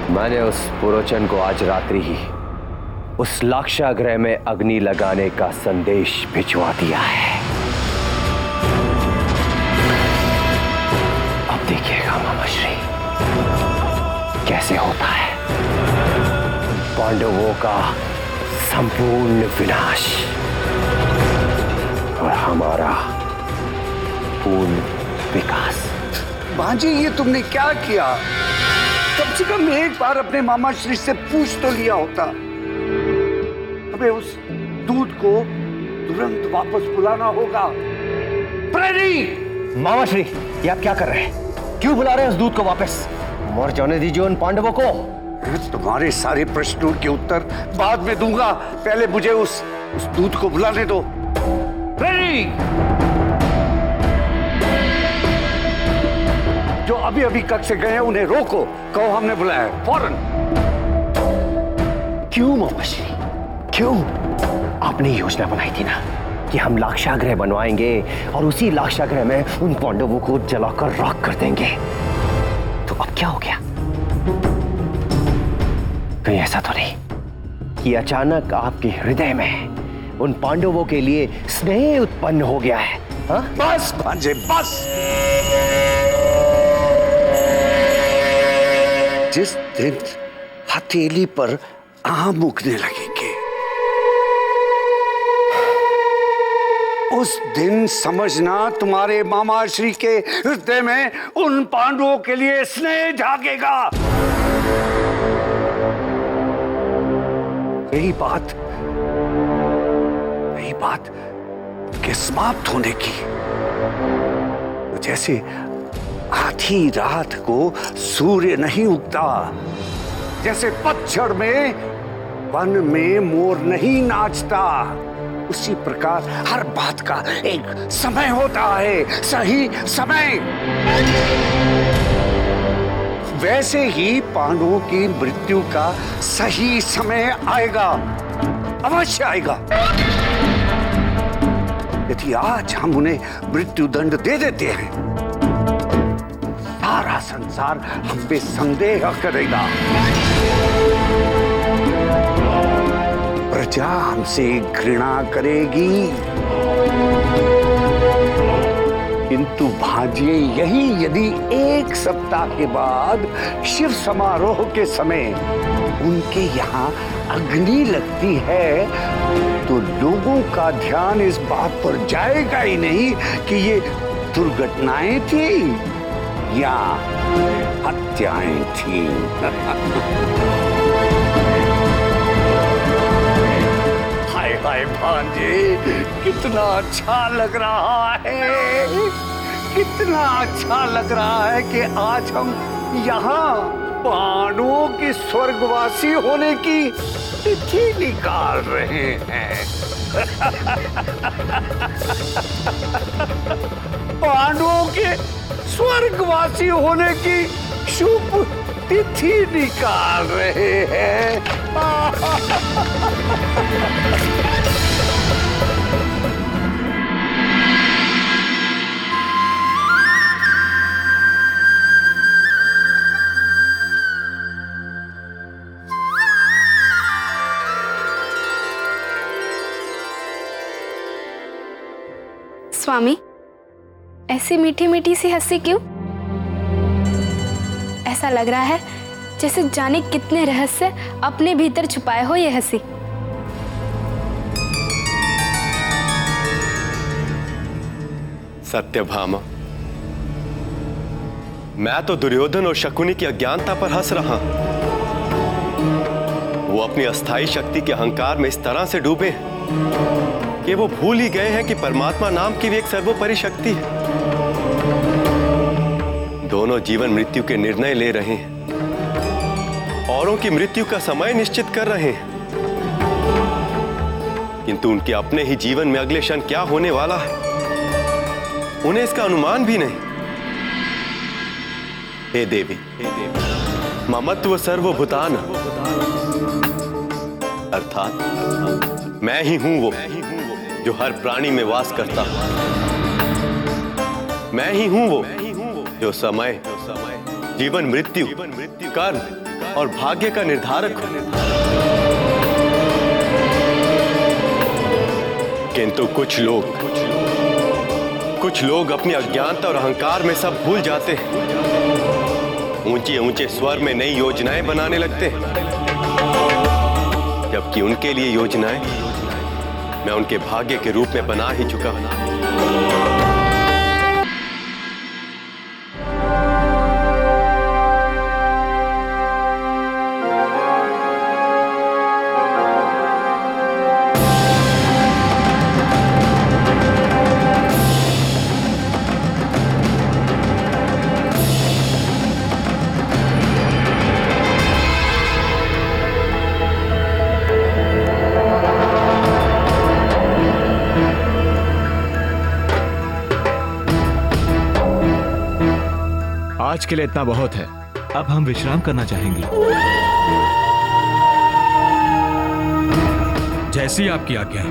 मैंने उस पुरोचन को आज रात्रि ही उस लाक्षागृह में अग्नि लगाने का संदेश भिजवा दिया है। अब देखिएगा मामाश्री कैसे होता है पांडवों का संपूर्ण विनाश और हमारा पूर्ण विकास। भांजी, ये तुमने क्या किया? कम से कम एक बार अपने मामा श्री से पूछ तो लिया होता। हमें उस दूध को तुरंत वापस बुलाना होगा। प्रेरी! मामा श्री, ये आप क्या कर रहे हैं? क्यों बुला रहे हैं उस दूध को वापस? मर जाने दीजिए उन पांडवों को। तुम्हारे सारे प्रश्नों के उत्तर बाद में दूंगा, पहले मुझे उस दूध को बुलाने दो। प्रेरी! जो अभी अभी कक्ष से गए हैं उन्हें रोको, कहो हमने बुलाया है, फौरन। क्यों मामाश्री, क्यों? आपने योजना बनाई थी ना कि हम लाक्षागृह बनवाएंगे और उसी लाक्षागृह में उन पांडवों को जलाकर राख कर देंगे। तो अब क्या हो गया? कहीं ऐसा तो नहीं कि अचानक आपके हृदय में उन पांडवों के लिए स्नेह उत्पन्न हो गया है? हा? बस भांजे, बस। जिस दिन हथेली पर आम उगने लगेंगे उस दिन समझना तुम्हारे मामा श्री के हृदय में उन पांडवों के लिए स्नेह जागेगा। यही बात के समाप्त होने की, जैसे आधी रात को सूर्य नहीं उगता, जैसे पतझड़ में वन में मोर नहीं नाचता, उसी प्रकार हर बात का एक समय होता है, सही समय। वैसे ही पांडवों की मृत्यु का सही समय आएगा, अवश्य आएगा। यदि आज हम उन्हें मृत्यु दंड दे देते हैं, सारा संसार हम पे संदेह करेगा। प्रजा हमसे घृणा करेगी। किंतु भांजिए, यही यदि एक सप्ताह के बाद शिव समारोह के समय उनके यहाँ अग्नि लगती है, तो लोगों का ध्यान इस बात पर जाएगा ही नहीं कि ये दुर्घटनाएं थी या हत्याएं थी। हाय हाय भांजे, कितना अच्छा लग रहा है, कितना अच्छा लग रहा है कि आज हम यहाँ पांडवों की स्वर्गवासी होने की तिथि निकाल रहे हैं। पांडवों के स्वर्गवासी होने की शुभ तिथि निकाल रहे हैं। स्वामी, ऐसी मीठी मीठी सी हंसी क्यों? ऐसा लग रहा है जैसे जाने कितने रहस्य अपने भीतर छुपाए हो ये हंसी। सत्यभामा, मैं तो दुर्योधन और शकुनी की अज्ञानता पर हंस रहा। वो अपनी अस्थाई शक्ति के अहंकार में इस तरह से डूबे कि वो भूल ही गए हैं कि परमात्मा नाम की भी एक सर्वोपरि शक्ति है। दोनों जीवन मृत्यु के निर्णय ले रहे हैं, औरों की मृत्यु का समय निश्चित कर रहे हैं, किंतु उनके अपने ही जीवन में अगले क्षण क्या होने वाला है उन्हें इसका अनुमान भी नहीं। हे देवी, ममत्व सर्वभूतान, अर्थात मैं ही हूं वो जो हर प्राणी में वास करता हूं। मैं ही हूं वो जो समय जीवन मृत्यु, कर्म और भाग्य का निर्धारक हो। किंतु कुछ लोग अपनी अज्ञानता और अहंकार में सब भूल जाते हैं। ऊंचे ऊंचे स्वर में नई योजनाएं बनाने लगते हैं, जबकि उनके लिए योजनाएं मैं उनके भाग्य के रूप में बना ही चुका हूं। आज के लिए इतना बहुत है। अब हम विश्राम करना चाहेंगे। जैसी आपकी आज्ञा है।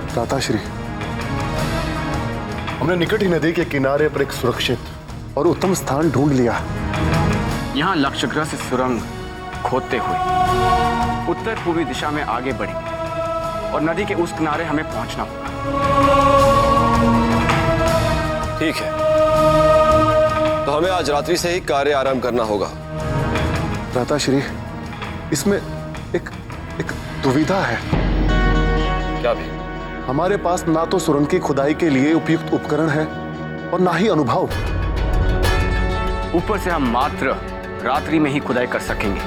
भ्राताश्री, हमने निकट ही नदी के किनारे पर एक सुरक्षित और उत्तम स्थान ढूंढ लिया। यहाँ लक्ष्यग्रह से सुरंग खोदते हुए उत्तर पूर्वी दिशा में आगे बढ़ेंगे और नदी के उस किनारे हमें पहुंचना होगा। ठीक है, तो हमें आज रात्रि से ही कार्य आरंभ करना होगा। भ्राताश्री, इसमें एक दुविधा है। क्या भी? हमारे पास ना तो सुरंग की खुदाई के लिए उपयुक्त उपकरण है और ना ही अनुभव। ऊपर से हम मात्र रात्रि में ही खुदाई कर सकेंगे।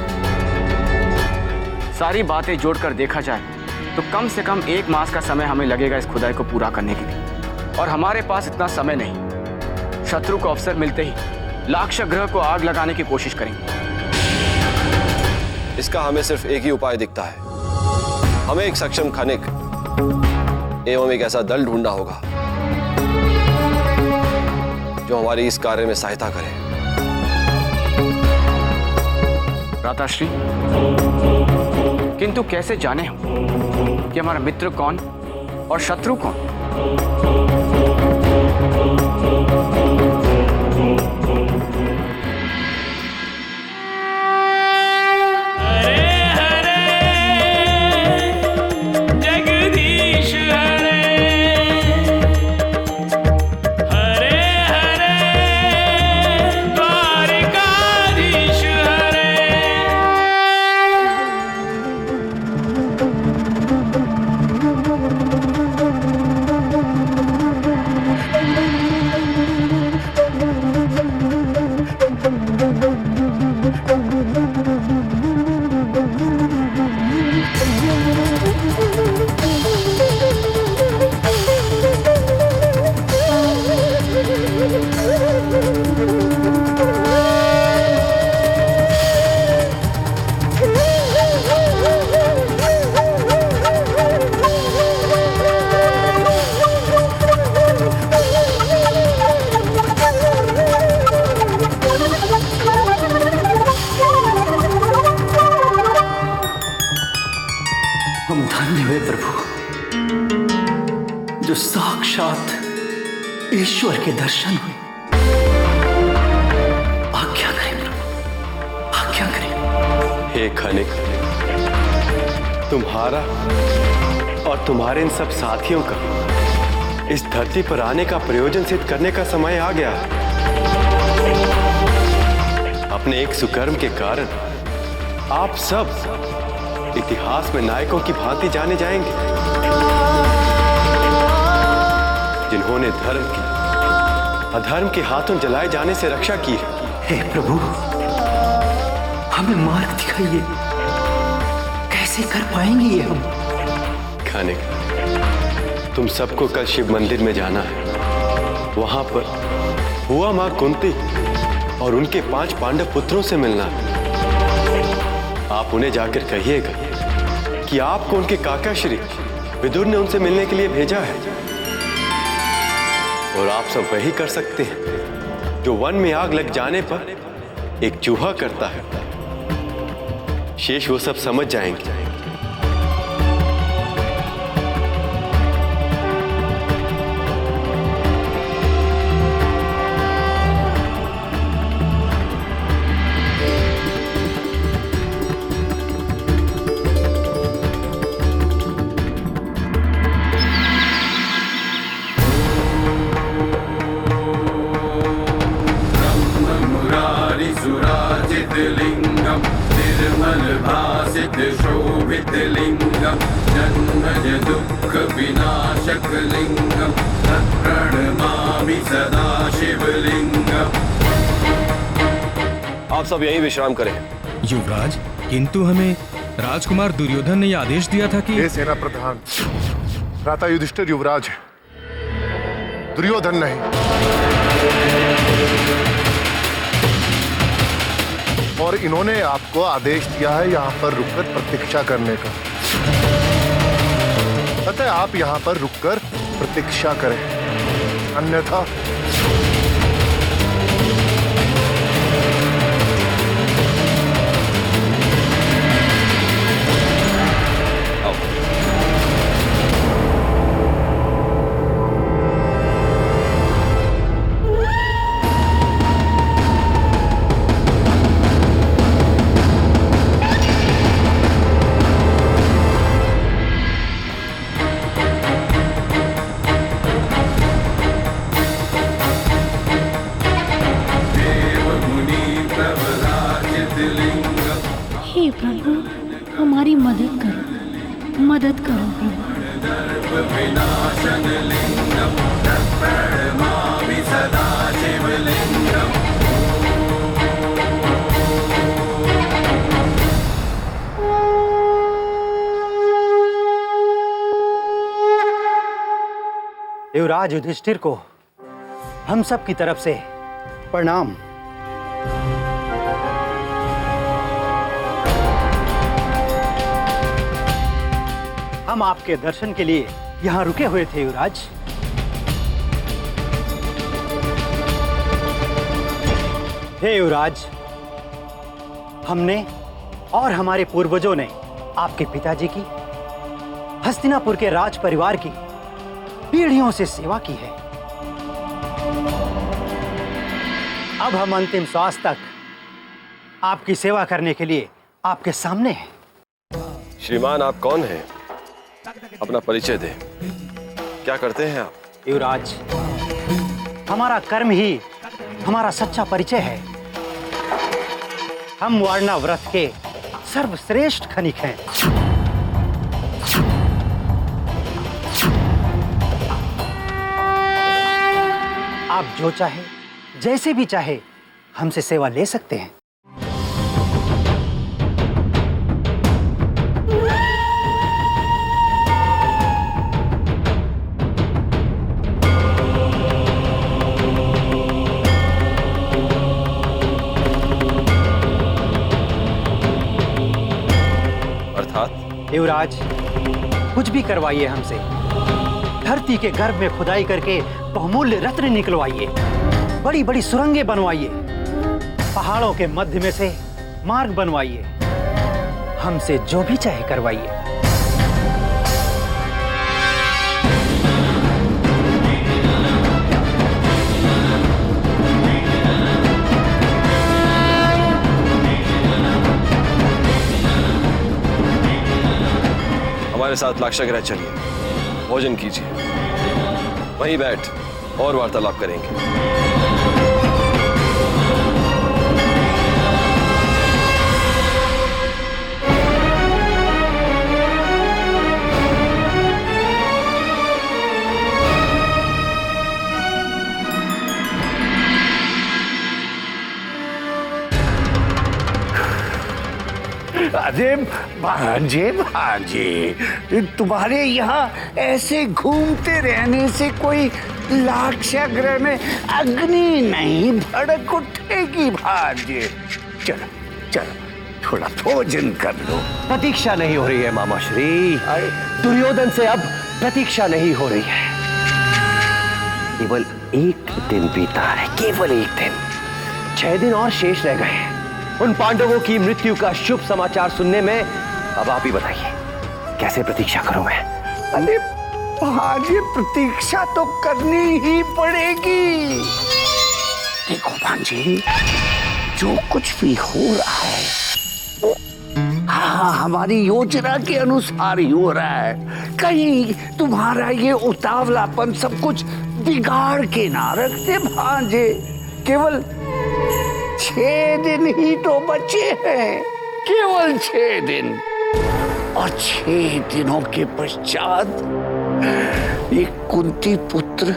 सारी बातें जोड़कर देखा जाए तो कम से कम 1 मास का समय हमें लगेगा इस खुदाई को पूरा करने के लिए, और हमारे पास इतना समय नहीं। शत्रु को अवसर मिलते ही लाक्षागृह को आग लगाने की कोशिश करेंगे। इसका हमें सिर्फ एक ही उपाय दिखता है। हमें एक सक्षम खनिक एवं एक ऐसा दल ढूंढना होगा जो हमारी इस कार्य में सहायता करे। भ्राताश्री, किंतु कैसे जाने हम कि हमारा मित्र कौन और शत्रु कौन? हम धन्य हुए प्रभु, जो साक्षात ईश्वर के दर्शन हुए। आज्ञा करें प्रभु, आज्ञा करें। हे खनिक, तुम्हारा और तुम्हारे इन सब साथियों का इस धरती पर आने का प्रयोजन सिद्ध करने का समय आ गया। अपने एक सुकर्म के कारण आप सब इतिहास में नायकों की भांति जाने जाएंगे, जिन्होंने धर्म की अधर्म के हाथों जलाए जाने से रक्षा की है। हे प्रभु, हमें मार्ग दिखाइए, कैसे कर पाएंगे ये हम? खनिक, तुम सबको कल शिव मंदिर में जाना है। वहां पर हुआ मां कुंती और उनके 5 पांडव पुत्रों से मिलना है। आप उन्हें जाकर कहिएगा कि आपको उनके काका श्री विदुर ने उनसे मिलने के लिए भेजा है। और आप सब वही कर सकते हैं जो वन में आग लग जाने पर एक चूहा करता है। शेष वो सब समझ जाएंगे। लिंगम निर्मल भासित शोभित लिंगम जन्मज दुख विनाशक लिंगम तत्प्रणमामि सदा शिवलिंगम। आप सब यहीं विश्राम करें। युवराज, किंतु हमें राजकुमार दुर्योधन ने यह आदेश दिया था कि ये सेना प्रधान भ्राता युधिष्ठिर युवराज है, दुर्योधन नहीं। और इन्होंने आपको आदेश दिया है यहाँ पर रुककर प्रतीक्षा करने का। अतः आप यहाँ पर रुककर प्रतीक्षा करें, अन्यथा प्रभु हमारी मदद करो, मदद करो प्रभु। युवराज युधिष्ठिर को हम सब की तरफ से प्रणाम। हम आपके दर्शन के लिए यहाँ रुके हुए थे युवराज। हे युवराज, हमने और हमारे पूर्वजों ने आपके पिताजी की, हस्तिनापुर के राज परिवार की पीढ़ियों से सेवा की है। अब हम अंतिम श्वास तक आपकी सेवा करने के लिए आपके सामने हैं। श्रीमान, आप कौन हैं? अपना परिचय दें। क्या करते हैं आप? युवराज, हमारा कर्म ही हमारा सच्चा परिचय है। हम वारणा व्रत के सर्वश्रेष्ठ खनिक हैं। आप जो चाहे, जैसे भी चाहे, हमसे सेवा ले सकते हैं। युवराज, कुछ भी करवाइए हमसे। धरती के गर्भ में खुदाई करके बहुमूल्य रत्न निकलवाइए, बड़ी बड़ी सुरंगें बनवाइए, पहाड़ों के मध्य में से मार्ग बनवाइए, हमसे जो भी चाहे करवाइए। हमारे साथ लाक्षागृह चलिए, भोजन कीजिए, वहीं बैठ और वार्तालाप करेंगे। अरे भांजे भांजे, तुम्हारे यहाँ ऐसे घूमते रहने से कोई लाक्षागृह में अग्नि नहीं भड़क उठेगी भांजे। चलो चलो, थोड़ा भोजन कर लो। प्रतीक्षा नहीं हो रही है मामा श्री। दुर्योधन से अब प्रतीक्षा नहीं हो रही है। केवल एक दिन बीता है, केवल एक दिन। 6 दिन और शेष रह गए हैं उन पांडवों की मृत्यु का शुभ समाचार सुनने में अब आप ही बताइए कैसे प्रतीक्षा करूं मैं? अरे भांजे, प्रतीक्षा तो करनी ही पड़ेगी। देखो भांजे, जो कुछ भी हो रहा है वो हाँ हमारी योजना के अनुसार ही हो रहा है। कहीं तुम्हारा ये उतावलापन सब कुछ बिगाड़ के ना रख दे भांजे। केवल 6 दिन ही तो बचे हैं, केवल 6 दिन, और 6 दिनों के पश्चात एक कुंती पुत्र,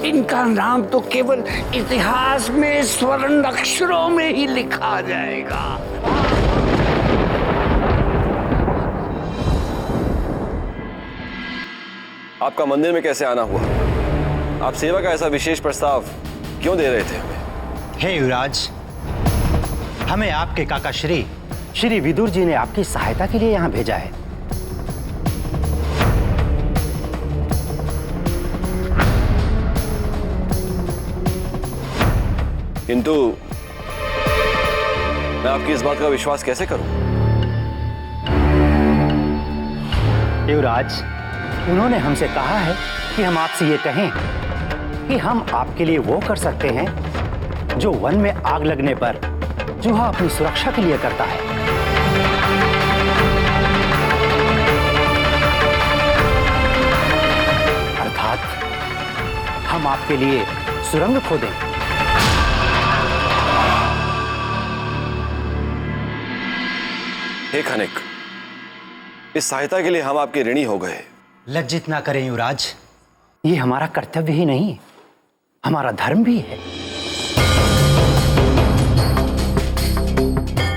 इनका नाम तो केवल इतिहास में स्वर्ण अक्षरों में ही लिखा जाएगा। आपका मंदिर में कैसे आना हुआ? आप सेवा का ऐसा विशेष प्रस्ताव क्यों दे रहे थे हमें? हे युवराज, हमें आपके काका श्री विदुर जी ने आपकी सहायता के लिए यहाँ भेजा है। किंतु मैं आपकी इस बात का विश्वास कैसे करूं? युवराज, उन्होंने हमसे कहा है कि हम आपसे ये कहें कि हम आपके लिए वो कर सकते हैं जो वन में आग लगने पर चूहा अपनी सुरक्षा के लिए करता है। अर्थात हम आपके लिए सुरंग खोदें। हे खनिक, इस सहायता के लिए हम आपके ऋणी हो गए। लज्जित ना करें युवराज, ये हमारा कर्तव्य ही नहीं, हमारा धर्म भी है।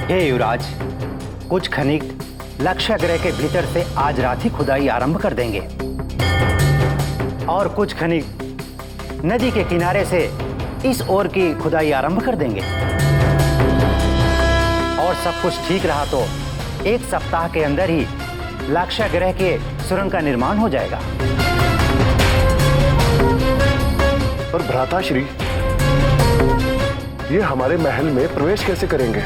हे युवराज, कुछ खनिक लक्ष्य ग्रह के भीतर से आज रात ही खुदाई आरंभ कर देंगे और कुछ खनिक नदी के किनारे से इस ओर की खुदाई आरंभ कर देंगे, और सब कुछ ठीक रहा तो 1 सप्ताह के अंदर ही लक्ष्य ग्रह के सुरंग का निर्माण हो जाएगा। पर भ्राताश्री, ये हमारे महल में प्रवेश कैसे करेंगे?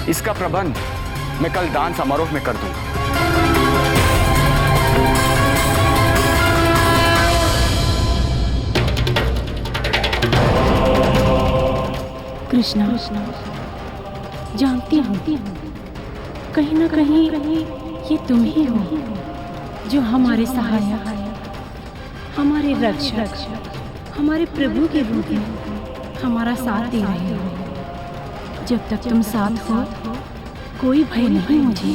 इसका प्रबंध मैं कल दान समारोह में कर दूंगा। कृष्णा, जानती हूँ कहीं ना कहीं ये तुम ही हो जो हमारे सहायक, हमारे रक्षक, हमारे प्रभु के रूप में हमारा साथ दे रहे हो। जब तक तुम साथ हो कोई भय नहीं मुझे।